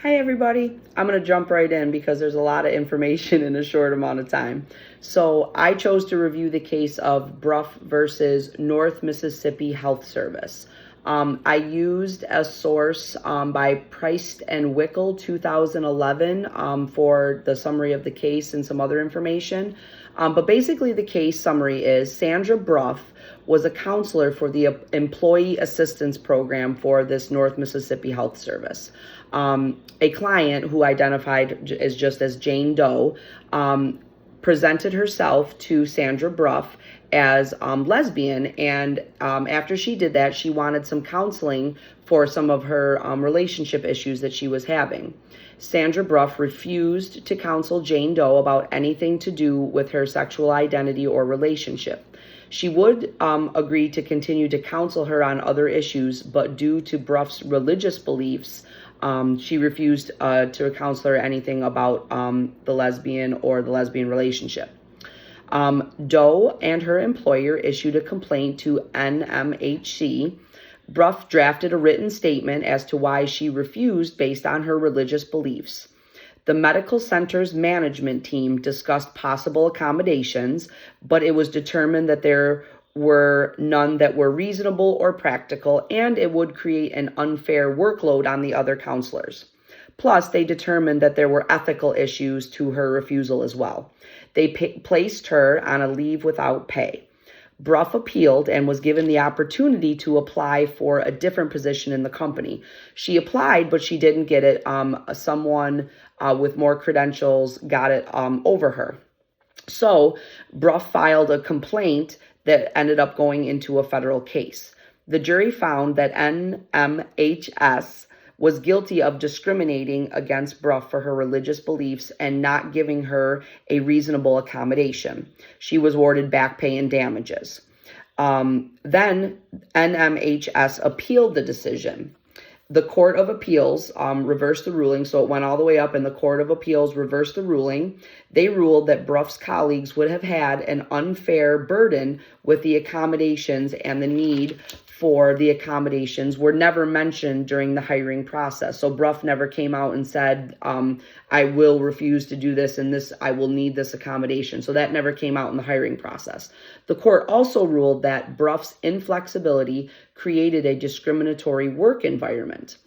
Hi everybody. I'm going to jump right in because there's a lot of information in a short amount of time. So I chose to review the case of Bruff versus North Mississippi Health Service. I used a source by Price and Wickel 2011 for the summary of the case and some other information. But basically the case summary is Sandra Bruff was a counselor for the Employee Assistance Program for this North Mississippi Health Service. A client who identified as just as Jane Doe presented herself to Sandra Bruff as lesbian, and after she did that, she wanted some counseling for some of her relationship issues that she was having. Sandra Bruff refused to counsel Jane Doe about anything to do with her sexual identity or relationship. She would agree to continue to counsel her on other issues, but due to Bruff's religious beliefs, she refused to counsel her anything about the lesbian or the lesbian relationship. Doe and her employer issued a complaint to NMHC. Bruff drafted a written statement as to why she refused based on her religious beliefs. The medical center's management team discussed possible accommodations, but it was determined that there were none that were reasonable or practical, and it would create an unfair workload on the other counselors. Plus, they determined that there were ethical issues to her refusal as well. They placed her on a leave without pay. Bruff appealed and was given the opportunity to apply for a different position in the company. She applied, but she didn't get it. Someone with more credentials got it over her. So Bruff filed a complaint that ended up going into a federal case. The jury found that NMHS was guilty of discriminating against Bruff for her religious beliefs and not giving her a reasonable accommodation. She was awarded back pay and damages. Then NMHS appealed the decision. The Court of Appeals reversed the ruling, so it went all the way up, and the Court of Appeals reversed the ruling. They ruled that Bruff's colleagues would have had an unfair burden with the accommodations, and the need for the accommodations were never mentioned during the hiring process. So Bruff never came out and said, I will refuse to do this, and this I will need this accommodation. So that never came out in the hiring process. The court also ruled that Bruff's inflexibility created a discriminatory work environment.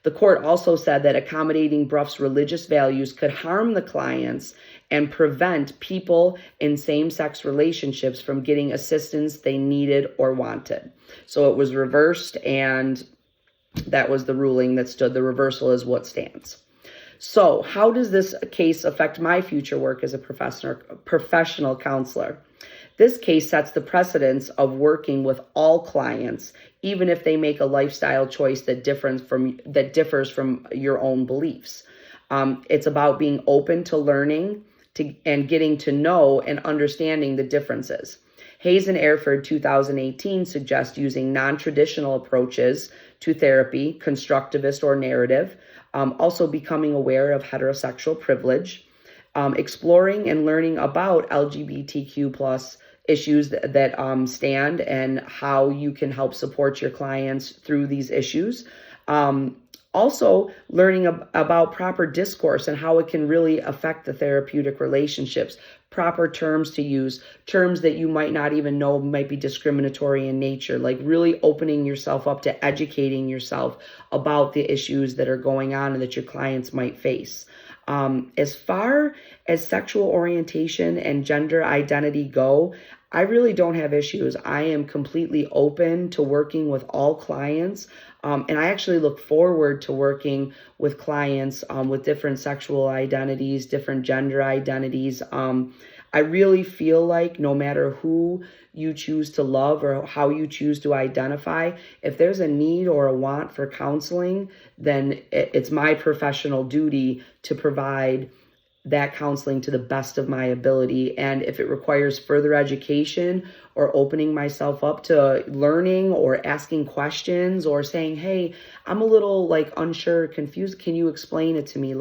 The court also said that accommodating Bruff's religious values could harm the clients and prevent people in same-sex relationships from getting assistance they needed or wanted. So it was reversed, and that was the ruling that stood. The reversal is what stands. So how does this case affect my future work as a professional counselor? This case sets the precedence of working with all clients, even if they make a lifestyle choice that differs from your own beliefs. It's about being open to learning and getting to know and understanding the differences. Hayes and Erford 2018 suggest using non-traditional approaches to therapy, constructivist or narrative, also becoming aware of heterosexual privilege, exploring and learning about LGBTQ plus issues that stand and how you can help support your clients through these issues. Also learning about proper discourse and how it can really affect the therapeutic relationships, proper terms to use, terms that you might not even know might be discriminatory in nature, like really opening yourself up to educating yourself about the issues that are going on and that your clients might face. As far as sexual orientation and gender identity go, I really don't have issues. I am completely open to working with all clients. And I actually look forward to working with clients with different sexual identities, different gender identities. I really feel like no matter who you choose to love or how you choose to identify, if there's a need or a want for counseling, then it's my professional duty to provide that counseling to the best of my ability. And if it requires further education or opening myself up to learning or asking questions or saying, hey, I'm a little unsure, confused. Can you explain it to me?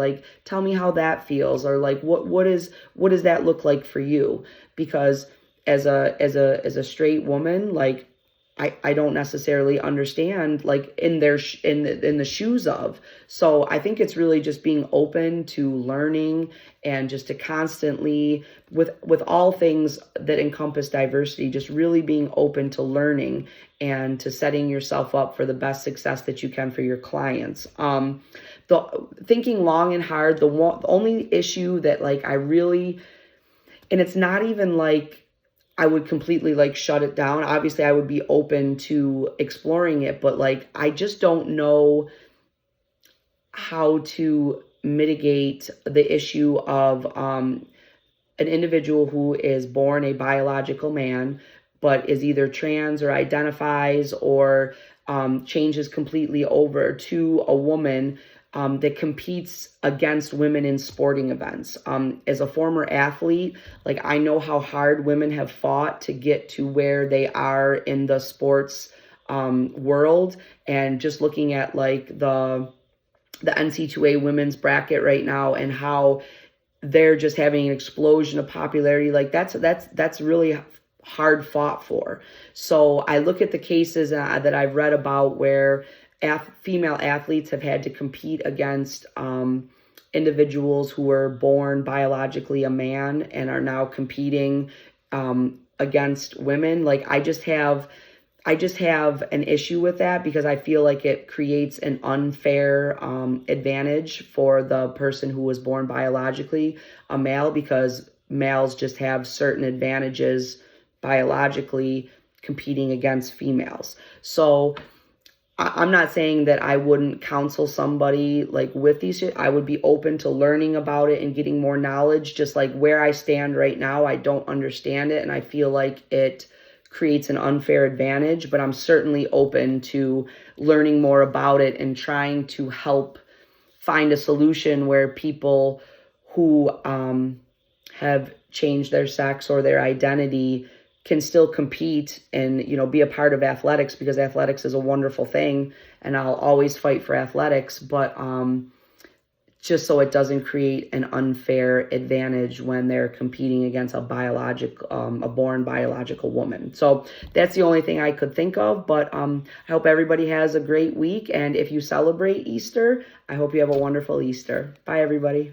Tell me how that feels, or what does that look like for you? Because as a straight woman, I don't necessarily understand, like, in their in the shoes of. So I think it's really just being open to learning, and just to constantly, with all things that encompass diversity, just really being open to learning and to setting yourself up for the best success that you can for your clients. The thinking long and hard, the only issue that, like, I really, and it's not even like I would completely, like, shut it down. Obviously, I would be open to exploring it, but, like, I just don't know how to mitigate the issue of an individual who is born a biological man, but is either trans or identifies or changes completely over to a woman, that competes against women in sporting events. As a former athlete, like, I know how hard women have fought to get to where they are in the sports world. And just looking at, like, the NC2A women's bracket right now, and how they're just having an explosion of popularity, like, that's really hard fought for. So I look at the cases that I've read about where female athletes have had to compete against individuals who were born biologically a man and are now competing against women. Like, I just have an issue with that, because I feel like it creates an unfair advantage for the person who was born biologically a male, because males just have certain advantages biologically competing against females. So I'm not saying that I wouldn't counsel somebody, like, with these. I would be open to learning about it and getting more knowledge. Just like where I stand right now, I don't understand it, and I feel like it creates an unfair advantage, but I'm certainly open to learning more about it and trying to help find a solution where people who have changed their sex or their identity can still compete and, be a part of athletics, because athletics is a wonderful thing, and I'll always fight for athletics, but just so it doesn't create an unfair advantage when they're competing against a born biological woman. So that's the only thing I could think of, but I hope everybody has a great week, and if you celebrate Easter, I hope you have a wonderful Easter. Bye, everybody.